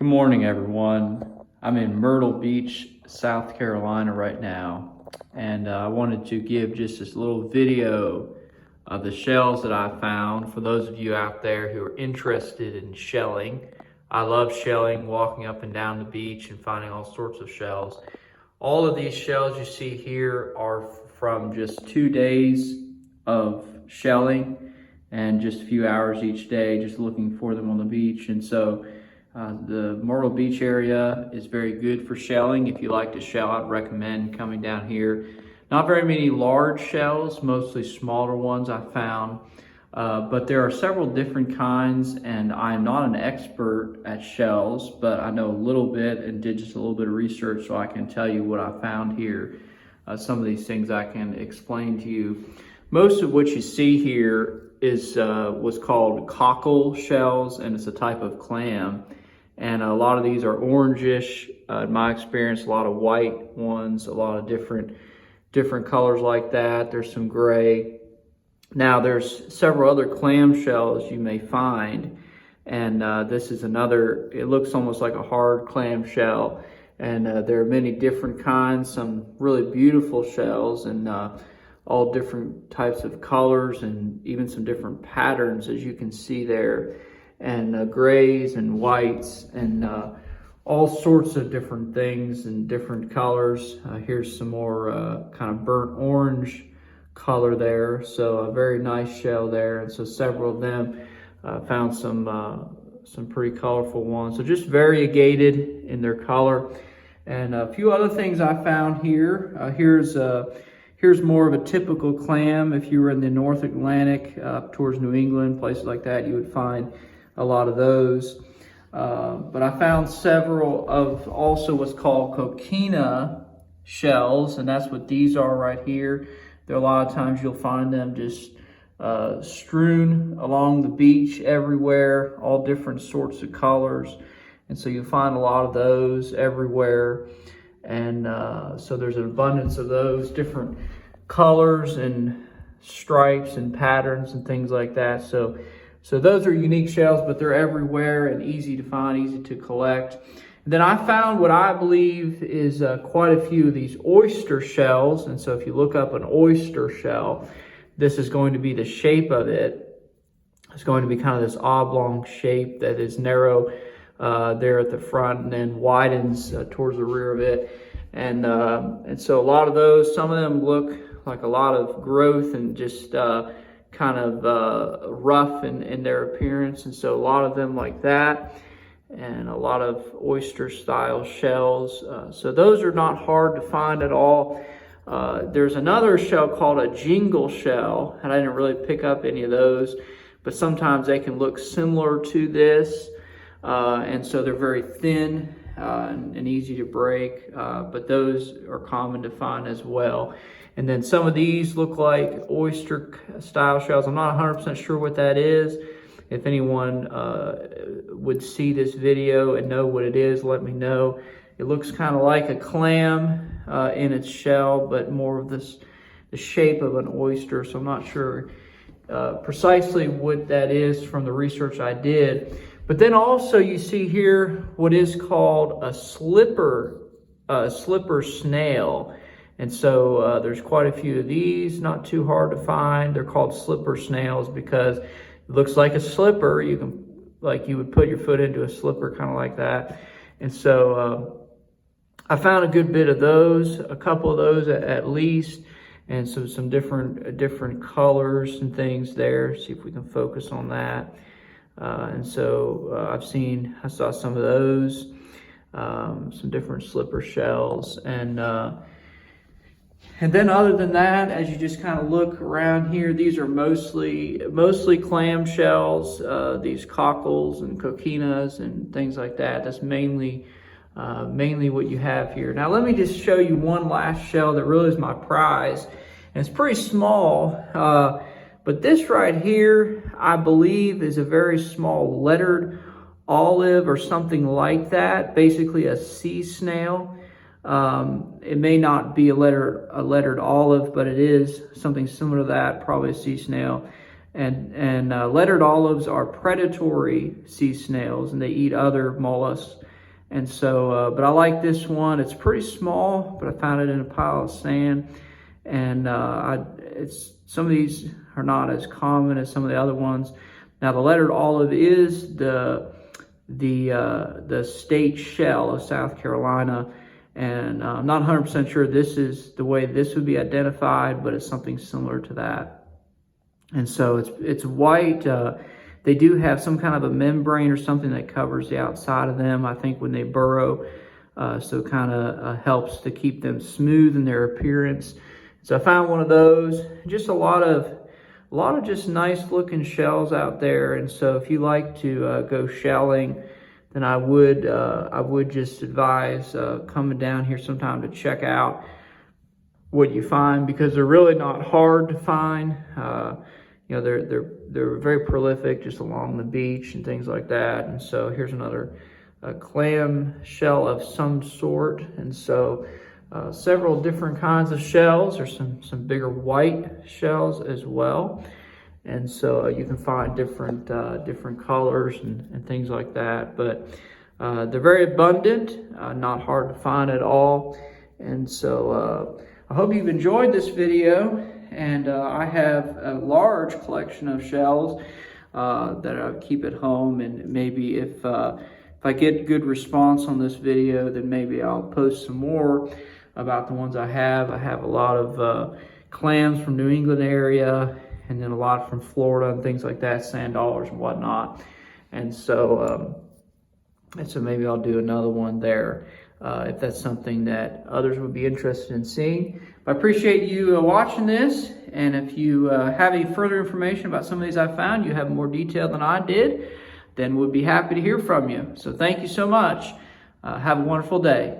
Good morning, everyone. I'm in Myrtle Beach, South Carolina right now, and I wanted to give just this little video of the shells that I found for those of you out there who are interested in shelling. I love shelling, walking up and down the beach and finding all sorts of shells. All of these shells you see here are from just 2 days of shelling and just a few hours each day just looking for them on the beach. And so the Myrtle Beach area is very good for shelling. If you like to shell, I'd recommend coming down here. Not very many large shells, mostly smaller ones I found, but there are several different kinds, and I'm not an expert at shells, but I know a little bit and did just a little bit of research, so I can tell you what I found here. Some of these things I can explain to you. Most of what you see here is what's called cockle shells, and it's a type of clam. And a lot of these are orangish, in my experience, a lot of white ones, a lot of different colors like that. There's some gray. Now there's several other clam shells you may find, and this is another, it looks almost like a hard clam shell. And there are many different kinds, some really beautiful shells, and all different types of colors and even some different patterns, as you can see there. And grays and whites and all sorts of different things and different colors. Here's some more kind of burnt orange color there. So a very nice shell there. And so several of them found some pretty colorful ones. So just variegated in their color. And a few other things I found here. Here's more of a typical clam. If you were in the North Atlantic, towards New England, places like that, you would find a lot of those. But I found several of also what's called coquina shells, and that's what these are right here. There are a lot of times you'll find them just strewn along the beach everywhere, all different sorts of colors. And so you'll find a lot of those everywhere. And so there's an abundance of those different colors and stripes and patterns and things like that. So those are unique shells, but they're everywhere and easy to find, easy to collect. And then I found what I believe is quite a few of these oyster shells. And so if you look up an oyster shell, this is going to be the shape of it. It's going to be kind of this oblong shape that is narrow there at the front and then widens towards the rear of it. And so a lot of those, some of them look like a lot of growth and just kind of rough in their appearance, and so a lot of them like that, and a lot of oyster style shells. So those are not hard to find at all. There's another shell called a jingle shell, and I didn't really pick up any of those, but sometimes they can look similar to this, and so they're very thin and easy to break, but those are common to find as well. And then some of these look like oyster style shells. I'm not 100% sure what that is. If anyone would see this video and know what it is, let me know. It looks kind of like a clam in its shell, but more of the shape of an oyster. So I'm not sure precisely what that is from the research I did. But then also you see here what is called a slipper snail. And so there's quite a few of these, not too hard to find. They're called slipper snails because it looks like a slipper. You can, like you would put your foot into a slipper, kind of like that. And so I found a good bit of those, a couple of those at least, and so some different colors and things there. See if we can focus on that. And so I saw some of those, some different slipper shells, and then other than that, as you just kind of look around here, these are mostly clam shells, these cockles and coquinas and things like that. That's mainly what you have here. Now let me just show you one last shell that really is my prize. And it's pretty small, but this right here, I believe, is a very small lettered olive or something like that, basically a sea snail. It may not be a lettered olive, but it is something similar to that, probably a sea snail. And lettered olives are predatory sea snails, and they eat other mollusks And so, but I like this one. It's pretty small, but I found it in a pile of sand. And some of these are not as common as some of the other ones. Now, the lettered olive is the state shell of South Carolina, and I'm not 100% sure this is the way this would be identified, but it's something similar to that. And so it's white. They do have some kind of a membrane or something that covers the outside of them, I think, when they burrow. So it kind of helps to keep them smooth in their appearance. So I found one of those. Just a lot of just nice looking shells out there. And so if you like to go shelling, then I would just advise coming down here sometime to check out what you find, because they're really not hard to find. You know, they're very prolific just along the beach and things like that. And so here's another clam shell of some sort. And so several different kinds of shells. There's some bigger white shells as well. And so you can find different colors and things like that. But they're very abundant, not hard to find at all. And so I hope you've enjoyed this video. And I have a large collection of shells that I keep at home. And maybe if I get good response on this video, then maybe I'll post some more about the ones I have. I have a lot of clams from New England area, and then a lot from Florida and things like that, sand dollars and whatnot. And so maybe I'll do another one there if that's something that others would be interested in seeing. I appreciate you watching this, and if you have any further information about some of these I found, you have more detail than I did, then we'd be happy to hear from you. So thank you so much. Have a wonderful day.